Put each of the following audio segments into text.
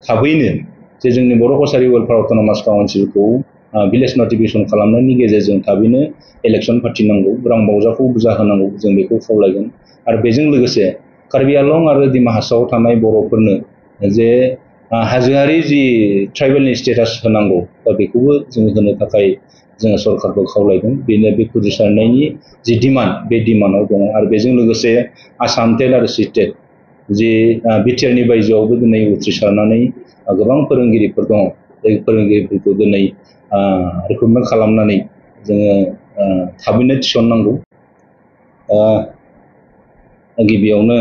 थाबैनो जे जोंनि बर' कसारि वेलफेयार अट'नमास काउन्सिलखौ भिलेज नटिफिकेसन खालामनायनि गेजेरजों थाबैनो इलेक्सन फाथिनांगौ, रां बावजाखौ बुरजा होनांगौ, जों बेखौ खावलायगोन। आरो बेजों लोगोसे कार्बि आंलं आरो डिमा हासावआव थानाय बर'फोरनो जे हाजोआरि जि ट्राइबेलनि स्टेटास होनांगौ, दा बेखौबो जोङो होनो थाखाय जोङो सरकारखौ खावलायदों। बेनो बे फोजोबस्रांनायनि जि डिमान्ड, बे डिमान्डआव दङ। आरो बेजों लोगोसे आसाम टेट आरो सिटेट जि बिटिआरनि बायजोआवबो दिनै उथ्रिसारनानै गोबां फोरोंगिरिफोर दङ, बे फोरोंगिरिफोरखौ दिनै रिक्रुटमेन्ट खालामनानै जोङो थाबैनो थिसननांगौ। गिबियावनो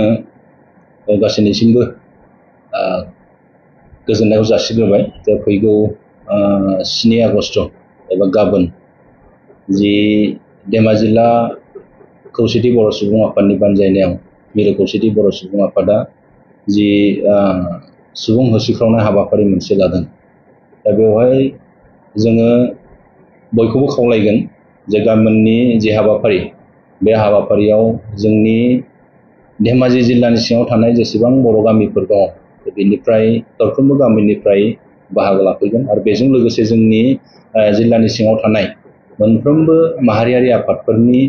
गासैनिसिमबो गोजोननायखौ जासिग्रोबाय। दा फैगौ 7 आगस्ट एबा गाबोन जि धेमाजि जिल्ला खौसेथि बर' सुबुं आफादनि बानजायनायाव मिरु खौसेथि बर' सुबुं आफादा जि सुबुं होसिख्रावनाय हाबाफारि मोनसे लादों। दा बेवहाय जोङो बयखौबो खावलायगोन जे गाबोननि जि हाबाफारि, बे हाबाफारियाव जोंनि धेमाजि जिल्लानि सिङाव थानाय जेसेबां बर' गामिफोर दङ, बेनिफ्राय दरफ्रोमबो गामिनिफ्राय बाहागो लाफैगोन। आरो बेजों लोगोसे जोंनि जिल्लानि सिङाव थानाय मोनफ्रोमबो माहारियारि आफादफोरनि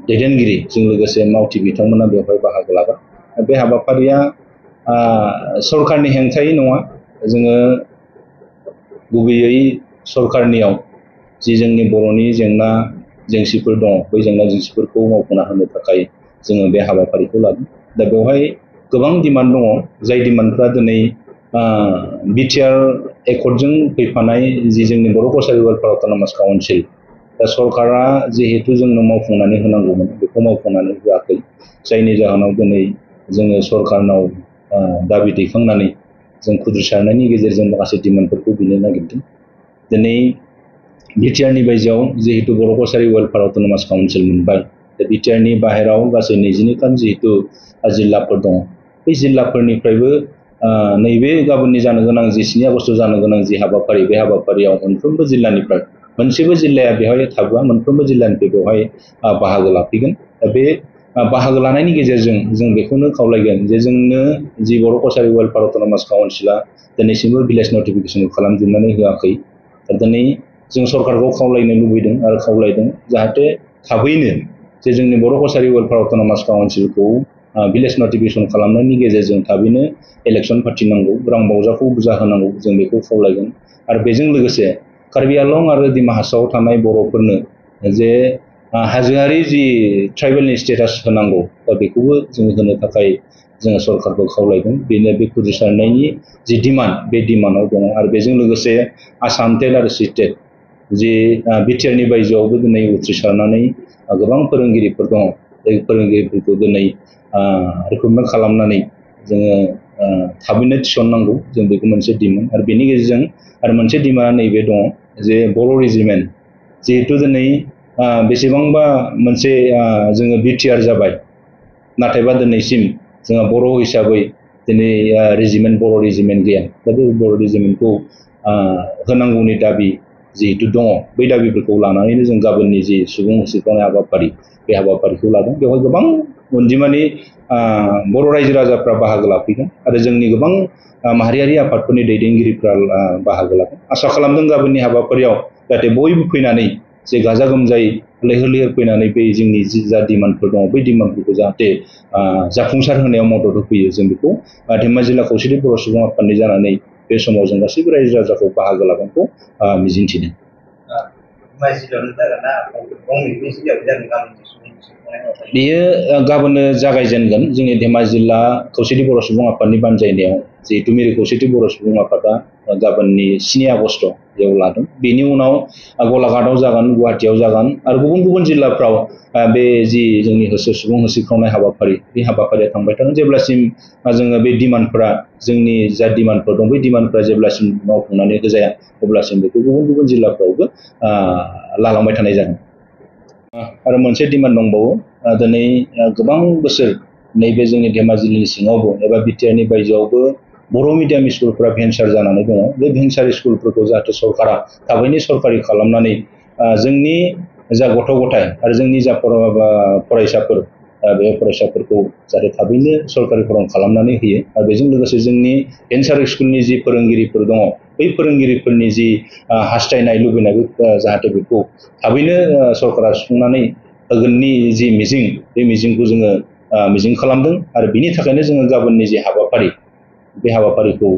दैदेनगिरिजों लोगोसे मावथि बिथांमोना बेवहाय बाहागो लागोन। बे हाबाफारिया सरकारनि हेंथायै नङा, जोङो गुबैयै सरकारनियाव जि जोंनि बर'नि जेंना जेंसिफोर दङ, बै जेंना जेंसिफोरखौ मावफुंना होनो थाखाय जोङो बे हाबाफारिखौ लादों। दा बेवहाय गोबां डिमान्ड दङ, जाय डिमान्डफ्रा दिनै बिटिआर एकर्डजों फैफानाय जि जोंनि बर' कसारि वेलफेयार अट'नमास काउन्सिल, दा सरकारा जिहेतु जोंनो मावफुंनानै होनांगौमोन, बेखौ मावफुंनानै होआखै। जायनि जाहोनाव दिनै जोङो सरकारनाव दाबि दैखांनानै जों फोजोबस्रांनायनि गेजेरजों माखासे डिमान्डफोरखौ बिनो नागिरदों। दिनै बिटिआरनि बायजोआव जिहेतु बर' कसारि वेलफेयार अट'नमास काउन्सिल मोनबाय, दा बिटिआरनि बाहेराव गासै 22खान जिहेतु जिल्लाफोर दङ, बै जिल्लाफोरनिफ्रायबो नैबे गाबोननि जानो गोनां जि 7 आगस्ट जानो गोनां जि हाबाफारि, बे हाबाफारियाव मोनफ्रोमबो जिल्लानिफ्राय, मोनसेबो जिल्लाया बेवहाय थाबोआ, मोनफ्रोमबो जिल्लानिफ्राय बेवहाय बाहागो लाफैगोन। दा बे बाहागो लानायनि गेजेरजों जों बेखौनो खावलायगोन जे जोंनो जि बर' कसारि वेलफेयार अट'नमास काउन्सिला दिनैसिमबो भिलेज नटिफिकेसन खालामजोबनानै होआखै। दा दिनै जों सरकारखौ खावलायनो लुबैदों आरो खावलायदों जाहाथे थाबैनो जे जोंनि बर' कसारि वेलफेयार अट'नमास काउन्सिलखौ भिलेज नटिफिकेसन खालामनायनि गेजेरजों थाबैनो इलेक्सन फाथिनांगौ, रां बावजाखौ बुरजा होनांगौ, जों बेखौ खावलायगोन। आरो बेजों लोगोसे कार्बि आंलं आरो डिमा हासावआव थानाय बर'फोरनो जे हाजोआरि जि ट्राइबेलनि स्टेटास होनांगौ, दा बेखौबो जोङो होनो थाखाय जोङो सरकारखौ खावलायदों। बेनो बे फोजोबस्रांनायनि जि डिमान्ड, बे डिमान्डआव दङ। आरो बेजों लोगोसे आसाम टेट आरो सिटेट जि बिटिआरनि बायजोआवबो दिनै उथ्रिसारनानै गोबां फोरोंगिरिफोर दङ, बे फोरोंगिरिफोरखौ दिनै रिक्रुटमेन्ट खालामनानै जोङो थाबैनो थिसननांगौ, जों बेखौ मोनसे डिमान्ड। आरो बेनि गेजेरजों आरो मोनसे डिमान्डआ नैबे दङ जे बर' रेजिमेन्ट, जिहेतु दिनै बेसेबांबा मोनसे जोङो बिटिआर जाबाय, नाथायबा दिनैसिम जोंहा बर' हिसाबै दिनै बर' रेजिमेन्ट गैया। दा बे बर' रेजिमेन्टखौ होनांगौनि दाबि जिहेतु दङ, बै दाबिफोरखौ लानानैनो जों गाबोननि जि सुबुं होसिख्रावनाय हाबाफारि, बे हाबाफारिखौ लादों। बेवहाय गोबां अनजिमानि बर' रायजो राजाफ्रा बाहागो लाफैगोन आरो जोंनि गोबां माहारियारि आफादफोरनि दैदेनगिरिफ्रा बाहागो लागोन। आसा खालामदों गाबोननि हाबाफारियाव जाहाथे बयबो फैनानै जे गाजा गोमजायै लैहोर लैहोर फैनानै बे जोंनि जा डिमान्डफोर दङ, बै डिमान्डफोरखौ जाहाथे जाफुंसार होनायाव मदद होफैयो, जों बेखौ धेमाजि जिल्ला खौसेथि बर' सुबुं आफादनि जानानै बे समाव जों गासैबो रायजो राजाखौ बाहागो लागोनखौ मिजिंथिदों। बेयो गाबोननो जागायजेनगोन। जोंनि धेमाजि जिल्ला खौसेथि बर' सुबुं आफादनि बानजायनायाव जिहेतु मिरु खौसेथि बर' सुबुं आफादा गाबोननि 7 आगस्ट बेयाव लादों। बेनि उनाव गलाघाटआव जागोन, गुवाहाटियाव जागोन आरो गुबुन गुबुन जिल्लाफ्राव बे जि जोंनि सुबुं होसिख्रावनाय हाबाफारि, बे हाबाफारिया थांबाय थागोन जेब्लासिम जोङो बे डिमान्डफोरा, जोंनि जा डिमान्डफोर दं, बै डिमान्डफोरा जेब्लासिम मावफुंनानै होजाया अब्लासिम बेखौ गुबुन गुबुन जिल्लाफ्रावबो लालांबाय थानाय जागोन। आरो मोनसे डिमान्ड दंबावो, दिनै गोबां बोसोर नैबे जोंनि धेमाजि जिल्लानि सिङावबो एबा बिटिआरनि बायजोआवबो बर' मिडियाम स्कुलफोरा भेन्सार जानानै दङ। बे भेन्सार स्कुलफोरखौ जाहाथे सरकारा थाबैनो सरकारि खालामनानै जोंनि जा गथ' गथाय आरो जोंनि जा फरायसाफोर बे फरायसाफोरखौ जाहाथे थाबैनो सरकारि फरम खालामनानै होयो आरो बेजों लोगोसे जोंनि एन्सार स्कुलनि जि फोरोंगिरिफोर दङ बै फोरोंगिरिफोरनि जि हास्थायनाय लुबैनाय जाहाथे बेखौ थाबैनो सरकारा सुफुंनानै होगोननि जि मिजिं बे मिजिंखौ जोङो मिजिं खालामदों आरो बिनि थाखायनो जोङो गाबोननि जि हाबाफारि बे हाबाफारिखौ